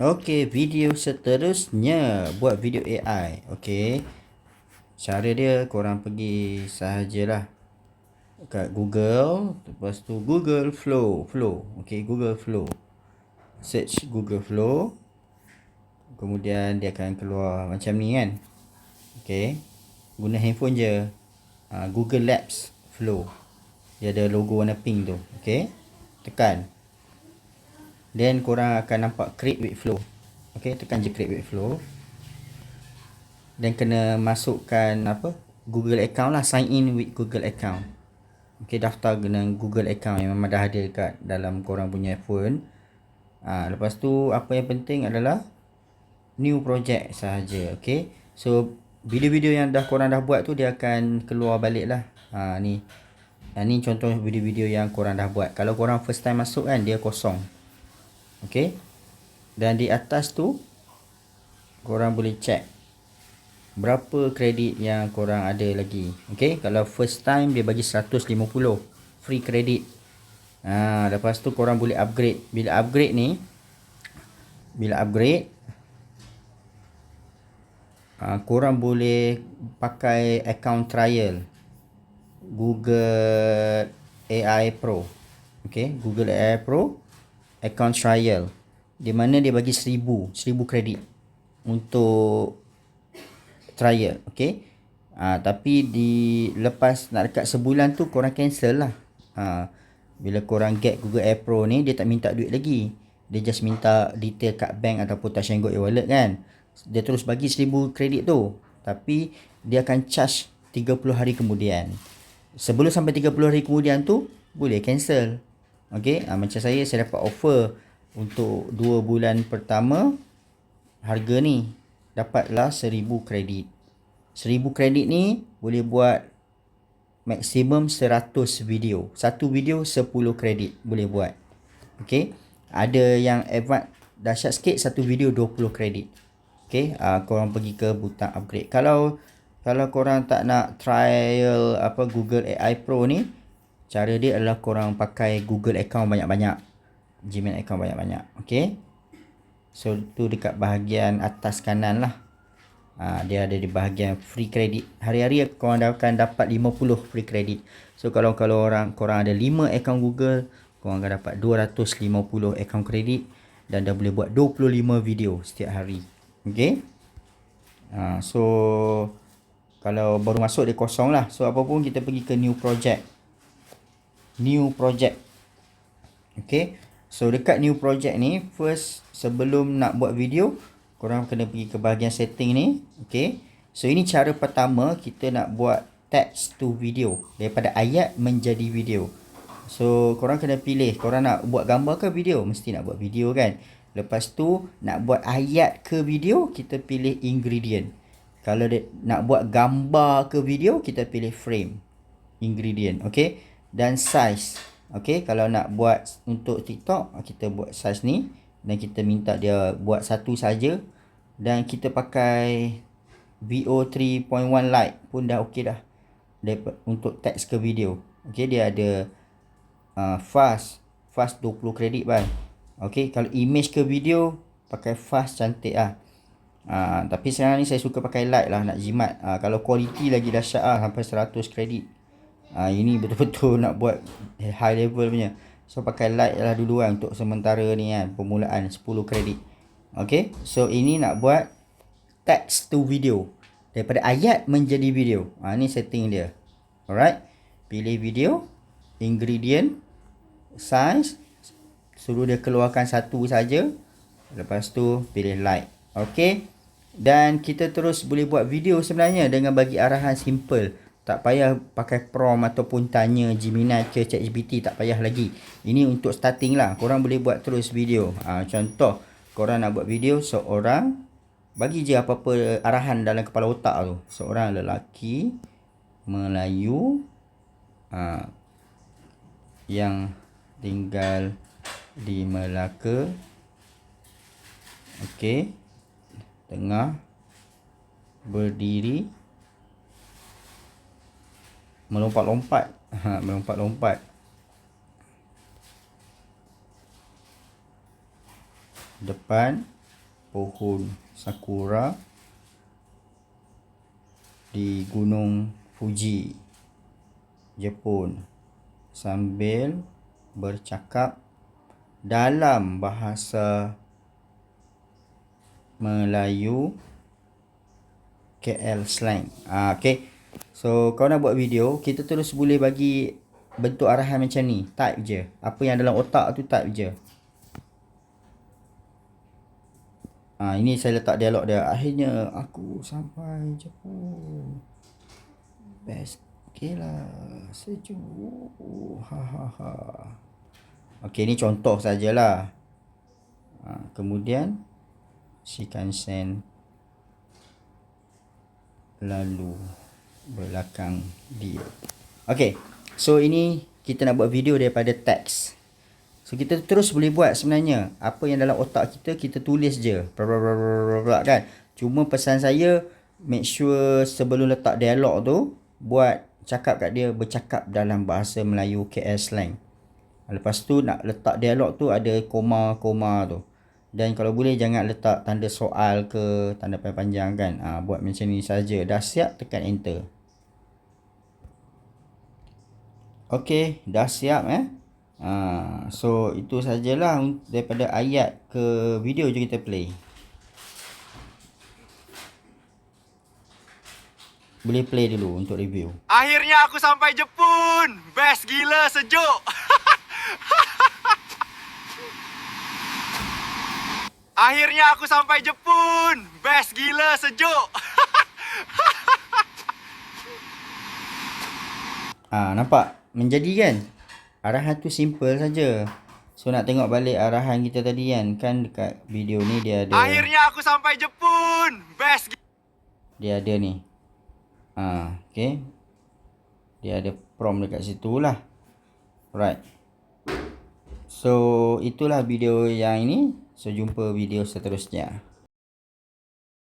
Okey, video seterusnya buat video AI. Okey. Cara dia korang pergi sahajalah kat Google, lepas tu Google Flow. Okey, Google Flow. Search Google Flow. Kemudian dia akan keluar macam ni kan. Okey. Guna handphone je. Google Labs Flow. Dia ada logo warna pink tu. Okey. Tekan. Then korang akan nampak create with flow. Okey, tekan je create with flow. Dan kena masukkan Google account lah, sign in with Google account. Okey, daftar dengan Google account yang memang dah ada kat dalam korang punya phone. Lepas tu apa yang penting adalah new project sahaja. Okey. So video-video yang korang dah buat tu dia akan keluar balik lah. Ni. Ni contoh video-video yang korang dah buat. Kalau korang first time masuk kan dia kosong. Okey. Dan di atas tu korang boleh check berapa kredit yang korang ada lagi. Okey, kalau first time dia bagi 150 free kredit. Lepas tu korang boleh upgrade. Bila upgrade korang boleh pakai account trial Google AI Pro. Okey, Google AI Pro account trial, di mana dia bagi 1000 kredit untuk trial. Okey. Tapi lepas nak dekat sebulan tu korang cancel lah. Bila korang get Google AI Pro ni dia tak minta duit lagi. Dia just minta detail kat bank ataupun Touch 'n Go e-wallet kan. Dia terus bagi 1000 kredit tu. Tapi dia akan charge 30 hari kemudian. Sebelum sampai 30 hari kemudian tu boleh cancel. Okey, macam saya dapat offer untuk 2 bulan pertama harga ni dapatlah 1000 kredit. 1000 kredit ni boleh buat maksimum 100 video. Satu video 10 kredit boleh buat. Okey. Ada yang advance dahsyat sikit, satu video 20 kredit. Okey, korang pergi ke butang upgrade. Kalau korang tak nak trial Google AI Pro ni, cara dia adalah korang pakai Google account banyak-banyak. Gmail account banyak-banyak. Okey. So tu dekat bahagian atas kanan lah. Dia ada di bahagian free credit. Hari-hari korang akan dapat 50 free credit. So kalau korang ada 5 account Google, korang akan dapat 250 account credit dan dah boleh buat 25 video setiap hari. Okay. So kalau baru masuk dia kosong lah. So apa pun kita pergi ke new project. Okay. So dekat new project ni, first sebelum nak buat video, korang kena pergi ke bahagian setting ni. Okay. So ini cara pertama kita nak buat text to video. Daripada ayat menjadi video. So korang kena pilih, korang nak buat gambar ke video? Mesti nak buat video kan. Lepas tu nak buat ayat ke video, kita pilih ingredient. Kalau nak buat gambar ke video, kita pilih frame, ingredient. Okay. Dan size. Okay. Kalau nak buat untuk TikTok, kita buat size ni. Dan kita minta dia buat satu saja. Dan kita pakai VO 3.1 Lite pun dah okey dah. Untuk teks ke video. Okay. Dia ada fast 20 kredit bang. Okay. Kalau image ke video, pakai fast cantik lah. Tapi sekarang ni saya suka pakai light lah, nak jimat. Kalau quality lagi dahsyat lah, sampai 100 kredit. Ini betul-betul nak buat high level punya. So pakai light lah dulu kan untuk sementara ni kan, permulaan 10 kredit. Okay. So ini nak buat text to video. Daripada ayat menjadi video. Ni setting dia. Alright. Pilih video, ingredient, size, suruh dia keluarkan satu saja. Lepas tu pilih light. Okey. Dan kita terus boleh buat video sebenarnya dengan bagi arahan simple. Tak payah pakai prompt ataupun tanya Gemini ke ChatGPT, tak payah lagi. Ini untuk starting lah. Korang boleh buat terus video. Contoh, korang nak buat video seorang, bagi je apa-apa arahan dalam kepala otak tu. Seorang lelaki Melayu yang tinggal di Melaka. Okey. Tengah berdiri melompat-lompat. Melompat-lompat. Depan pohon sakura di Gunung Fuji, Jepun, sambil bercakap dalam bahasa Melayu KL slang. Okay. So kau nak buat video, kita terus boleh bagi bentuk arahan macam ni. Type je. Apa yang dalam otak tu type je. Ini saya letak dialog dia. Akhirnya aku sampai Jepun. Best gila sejuk. Okay, ni contoh sajalah. Kemudian Shinkansen lalu belakang dia. Okay, so ini kita nak buat video daripada teks. So kita terus boleh buat sebenarnya. Apa yang dalam otak kita, kita tulis je. Kan? Cuma pesan saya, make sure sebelum letak dialog tu, buat cakap kat dia, bercakap dalam bahasa Melayu KL slang. Lepas tu nak letak dialog tu ada koma-koma tu. Dan kalau boleh jangan letak tanda soal ke tanda panjang kan. Buat macam ni saja. Dah siap, tekan enter. Okey, dah siap So itu sajalah daripada ayat ke video je kita play. Boleh play dulu untuk review. Akhirnya aku sampai Jepun. Best gila sejuk. Akhirnya aku sampai Jepun. Best gila sejuk. Nampak? Menjadi kan? Arahan tu simple saja. So nak tengok balik arahan kita tadi kan. Kan dekat video ni dia ada. Akhirnya aku sampai Jepun. Best. Dia ada ni. Okay. Dia ada prompt dekat situ lah. Alright. So itulah video yang ini. So jumpa video seterusnya.